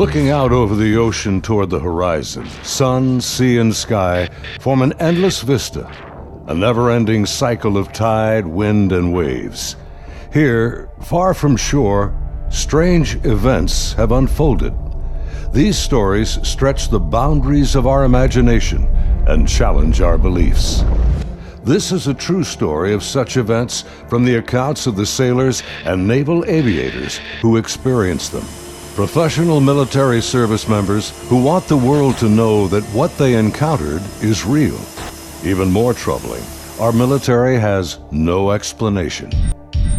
Looking out over the ocean toward the horizon, sun, sea, and sky form an endless vista, a never-ending cycle of tide, wind, and waves. Here, far from shore, strange events have unfolded. These stories stretch the boundaries of our imagination and challenge our beliefs. This is a true story of such events from the accounts of the sailors and naval aviators who experienced them. Professional military service members who want the world to know that what they encountered is real. Even more troubling, our military has no explanation.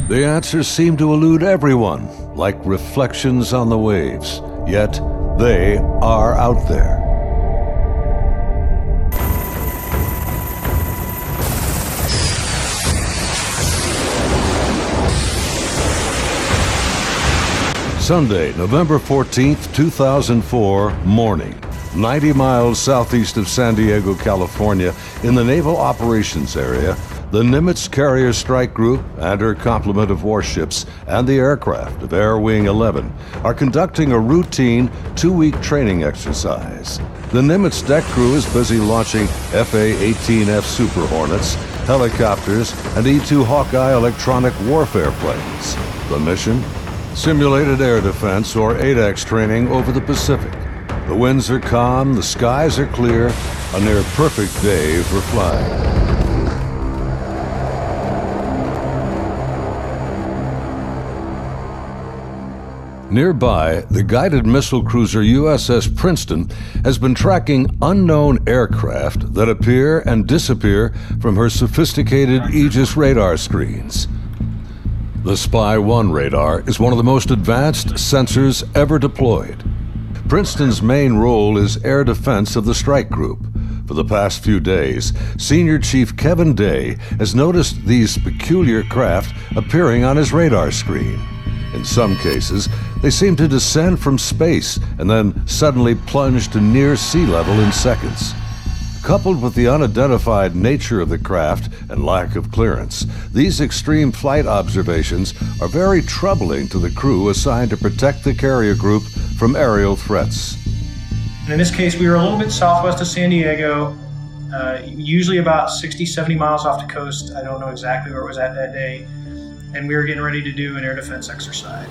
The answers seem to elude everyone, like reflections on the waves, yet they are out there. Sunday, November 14th, 2004, morning, 90 miles southeast of San Diego, California, in the Naval Operations Area, the Nimitz Carrier Strike Group and her complement of warships and the aircraft of Air Wing 11 are conducting a routine 2-week training exercise. The Nimitz deck crew is busy launching FA-18F Super Hornets, helicopters, and E-2 Hawkeye electronic warfare planes. The mission? Simulated air defense, or ADEX training over the Pacific. The winds are calm, the skies are clear, a near-perfect day for flying. Nearby, the guided missile cruiser USS Princeton has been tracking unknown aircraft that appear and disappear from her sophisticated Aegis radar screens. The Spy-1 radar is one of the most advanced sensors ever deployed. Princeton's main role is air defense of the strike group. For the past few days, Senior Chief Kevin Day has noticed these peculiar craft appearing on his radar screen. In some cases, they seem to descend from space and then suddenly plunge to near sea level in seconds. Coupled with the unidentified nature of the craft and lack of clearance, these extreme flight observations are very troubling to the crew assigned to protect the carrier group from aerial threats. In this case, we were a little bit southwest of San Diego, usually about 60, 70 miles off the coast. I don't know exactly where it was at that day. And we were getting ready to do an air defense exercise.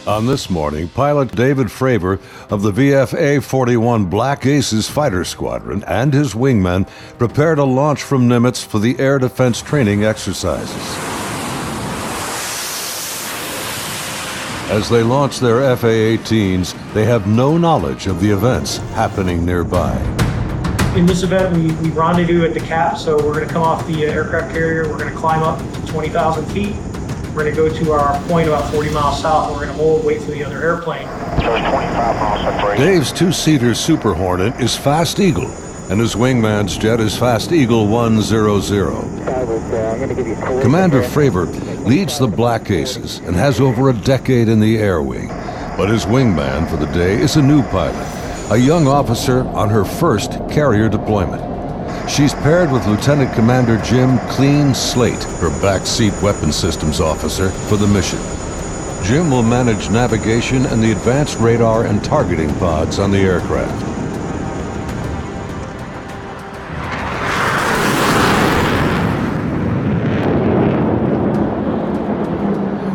On this morning, pilot David Fravor of the VFA-41 Black Aces fighter squadron and his wingmen prepare to launch from Nimitz for the air defense training exercises. As they launch their FA-18s, they have no knowledge of the events happening nearby. In this event, we rendezvous at the cap, so we're going to come off the aircraft carrier, we're going to climb up to 20,000 feet. We're going to go to our point about 40 miles south, and we're going to hold, wait for the other airplane. Dave's 2-seater Super Hornet is Fast Eagle, and his wingman's jet is Fast Eagle 100. Commander Fravor leads the Black Aces and has over a decade in the air wing, but his wingman for the day is a new pilot, a young officer on her first carrier deployment. She's paired with Lieutenant Commander Jim Clean Slate, her backseat weapons systems officer, for the mission. Jim will manage navigation and the advanced radar and targeting pods on the aircraft.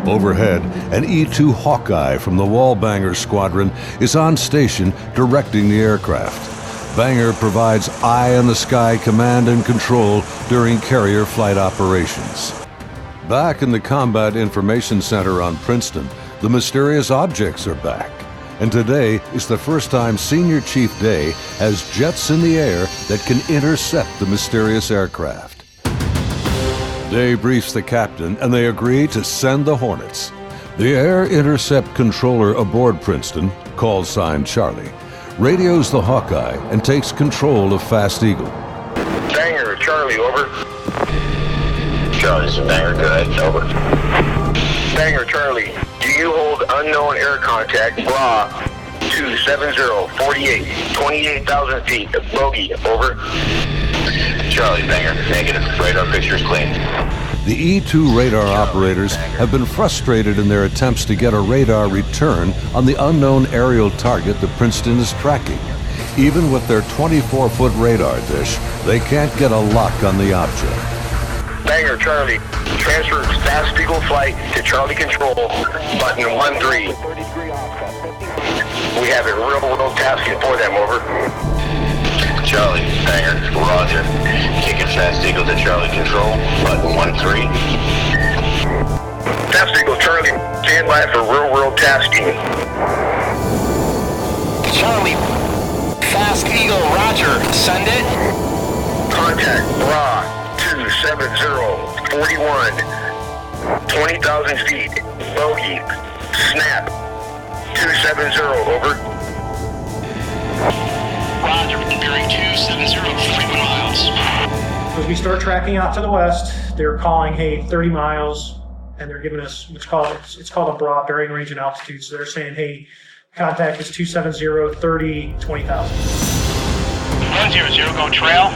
Overhead, an E-2 Hawkeye from the Wallbanger Squadron is on station directing the aircraft. Banger provides eye-in-the-sky command and control during carrier flight operations. Back in the Combat Information Center on Princeton, the mysterious objects are back. And today is the first time Senior Chief Day has jets in the air that can intercept the mysterious aircraft. Day briefs the captain, and they agree to send the Hornets. The Air Intercept Controller aboard Princeton, call sign Charlie, radios the Hawkeye and takes control of Fast Eagle. Banger, Charlie, over. Charlie, this is Banger, go ahead, over. Banger, Charlie, do you hold unknown air contact, blah, 270-48, 28,000 feet, bogey, over. Charlie, Banger, negative, radar picture's clean. The E-2 radar operators have been frustrated in their attempts to get a radar return on the unknown aerial target that Princeton is tracking. Even with their 24-foot radar dish, they can't get a lock on the object. Banger Charlie, transfer fast Eagle flight to Charlie Control, button 13. We have a real-world tasking for them, over. Charlie, Banger, roger. Taking fast Eagle to Charlie Control, button 13. Fast Eagle Charlie, stand by for real-world tasking. Charlie, Fast Eagle, roger. Send it. Contact Bra 27041. 20,000 feet. Bogey. Snap. 270, over. Roger, bearing 270, 31 miles. As we start tracking out to the west, they're calling, hey, 30 miles, and they're giving us, it's called a BRA, bearing range and altitude. So they're saying, hey, contact is 270, 30, 20,000. 100, go trail.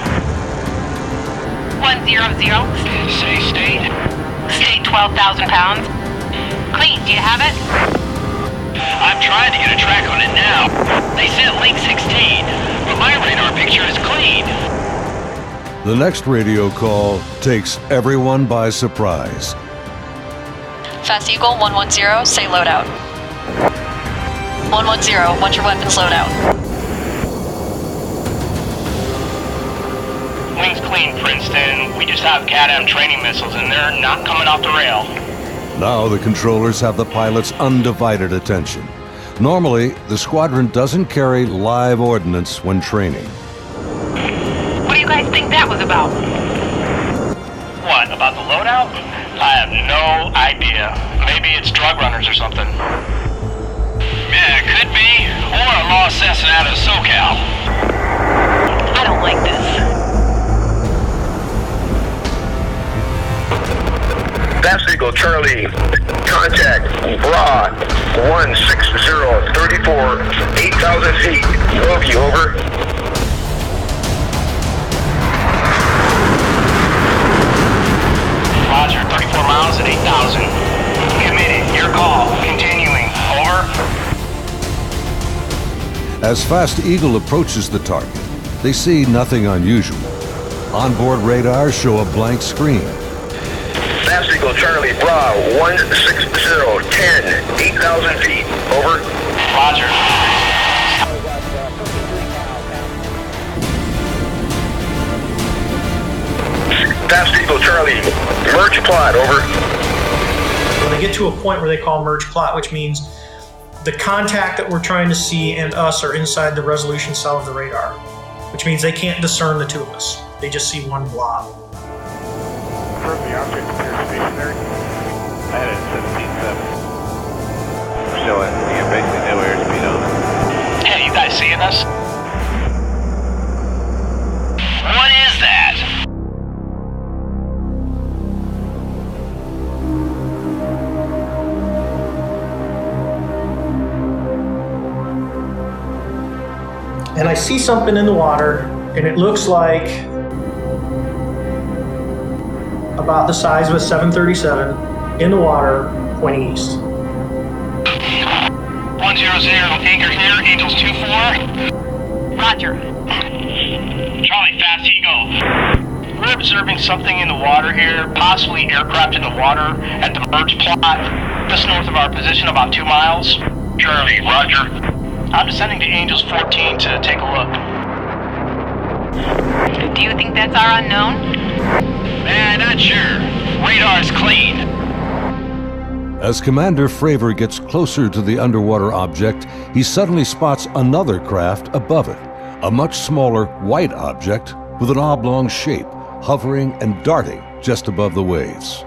100. Say state. State 12,000 pounds. Clean, do you have it? I'm trying to get a track on it now. They sent link 16, but my radar picture is clean. The next radio call takes everyone by surprise. Fast Eagle 110, say loadout. 110, what's your weapons loadout? Wings clean, Princeton. We just have CAT-M training missiles, and they're not coming off the rail. Now the controllers have the pilot's undivided attention. Normally, the squadron doesn't carry live ordnance when training. What do you guys think that was about? What, about the loadout? I have no idea. Maybe it's drug runners or something. Yeah, it could be. Or a lost Cessna out of SoCal. I don't like this. Fast Eagle Charlie, contact Bra 16034, 8,000 feet. Bogey, over. Roger, 34 miles at 8,000. Committed, your call. Continuing, over. As Fast Eagle approaches the target, they see nothing unusual. Onboard radars show a blank screen. Fast Eagle Charlie, Bra 16010, 8,000 feet. Over. Roger. Fast Eagle Charlie, merge plot, over. When they get to a point where they call merge plot, which means the contact that we're trying to see and us are inside the resolution cell of the radar, which means they can't discern the two of us. They just see one blob. Confirm the object appears stationary. I had it at 17.7. Showing basically no airspeed on it. Hey, you guys seeing us? What is that? And I see something in the water, and it looks like about the size of a 737 in the water, pointing east. 100, anchor here, Angels 24. Roger. Charlie, Fast Eagle. We're observing something in the water here, possibly aircraft in the water at the merge plot, just north of our position, about 2 miles. Charlie, roger. I'm descending to Angels 14 to take a look. Do you think that's our unknown? Not sure. Radar's clean. As Commander Fravor gets closer to the underwater object, he suddenly spots another craft above it, a much smaller white object with an oblong shape, hovering and darting just above the waves.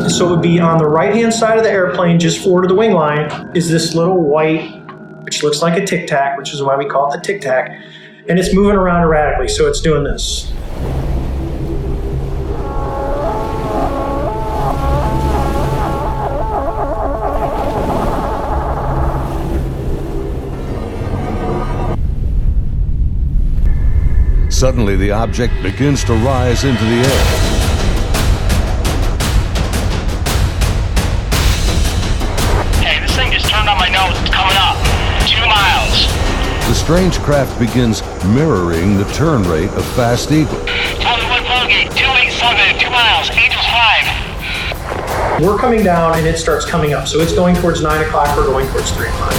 So it would be on the right-hand side of the airplane, just forward of the wing line, is this little white, which looks like a tic-tac, which is why we call it the tic-tac, and it's moving around erratically, so it's doing this. Suddenly, the object begins to rise into the air. Hey, this thing just turned on my nose. It's coming up. 2 miles. The strange craft begins mirroring the turn rate of Fast Eagle. Hollywood Bogey, 287, 2 miles, Angels 5. We're coming down and it starts coming up. So it's going towards 9 o'clock, we're going towards 3 o'clock.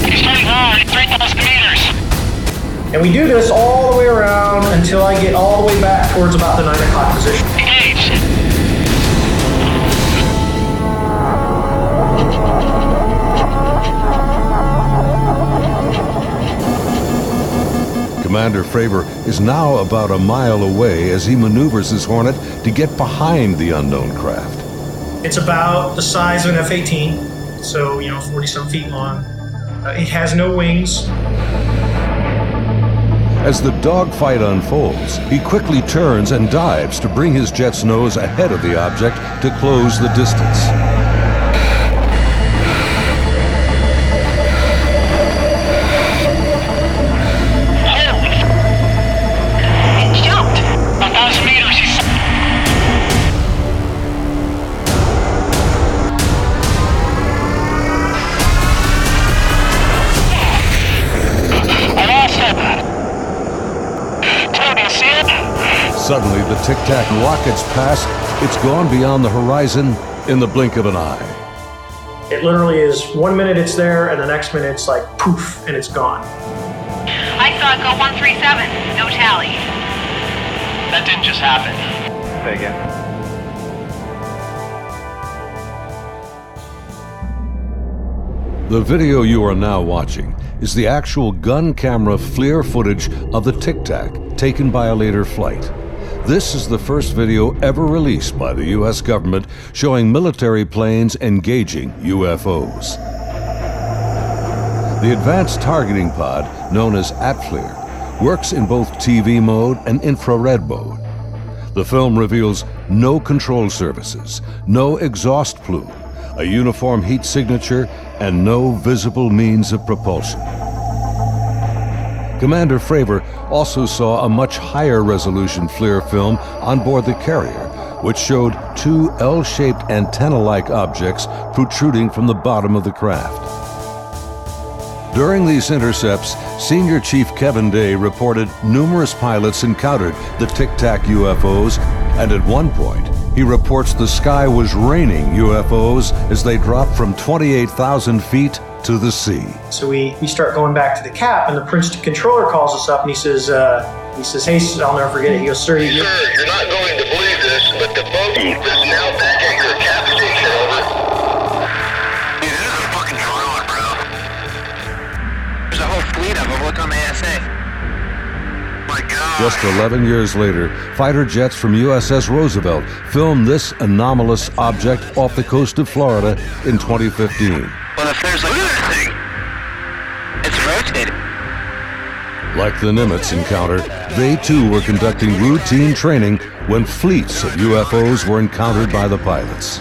It's starting hard, 3,000 meters. And we do this all the way around until I get all the way back towards about the 9 o'clock position. Engage. Commander Fravor is now about a mile away as he maneuvers his Hornet to get behind the unknown craft. It's about the size of an F-18, so 40-some feet long. It has no wings. As the dogfight unfolds, he quickly turns and dives to bring his jet's nose ahead of the object to close the distance. It jumped. 1,000 meters. I lost it. Suddenly, the tic-tac rockets past. It's gone beyond the horizon in the blink of an eye. It literally is 1 minute it's there, and the next minute it's like poof, and it's gone. I saw it go 137. No tally. That didn't just happen. Say again. The video you are now watching is the actual gun camera FLIR footage of the Tic Tac taken by a later flight. This is the first video ever released by the U.S. government showing military planes engaging UFOs. The advanced targeting pod, known as ATFLIR, works in both TV mode and infrared mode. The film reveals no control surfaces, no exhaust plume, a uniform heat signature, and no visible means of propulsion. Commander Fravor also saw a much higher resolution FLIR film on board the carrier, which showed two L-shaped antenna-like objects protruding from the bottom of the craft. During these intercepts, Senior Chief Kevin Day reported numerous pilots encountered the Tic Tac UFOs, and at one point, he reports the sky was raining UFOs as they dropped from 28,000 feet to the sea. So we start going back to the cap, and the Princeton controller calls us up, and he says, hey, I'll never forget it. He goes, sir, Sir, you're not going to believe this, but the bogey is now back at your cap station, over. Dude, this is a fucking drone, bro. There's a whole fleet of them. Look on the ASA. My God. Just 11 years later, fighter jets from USS Roosevelt filmed this anomalous object off the coast of Florida in 2015. Well, if there's look at that thing. It's rotating. Like the Nimitz encounter, they too were conducting routine training when fleets of UFOs were encountered by the pilots.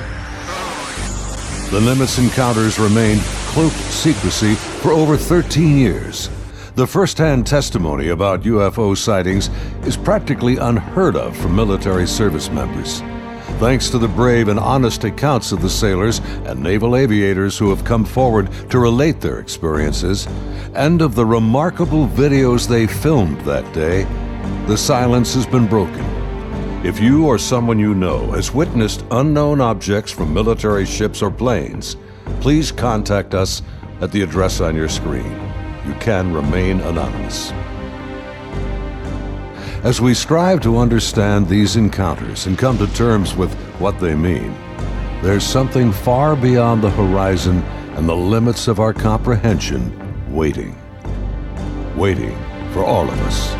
The Nimitz encounters remained cloaked secrecy for over 13 years. The first-hand testimony about UFO sightings is practically unheard of from military service members. Thanks to the brave and honest accounts of the sailors and naval aviators who have come forward to relate their experiences, and of the remarkable videos they filmed that day, the silence has been broken. If you or someone you know has witnessed unknown objects from military ships or planes, please contact us at the address on your screen. You can remain anonymous. As we strive to understand these encounters and come to terms with what they mean, there's something far beyond the horizon and the limits of our comprehension waiting for all of us.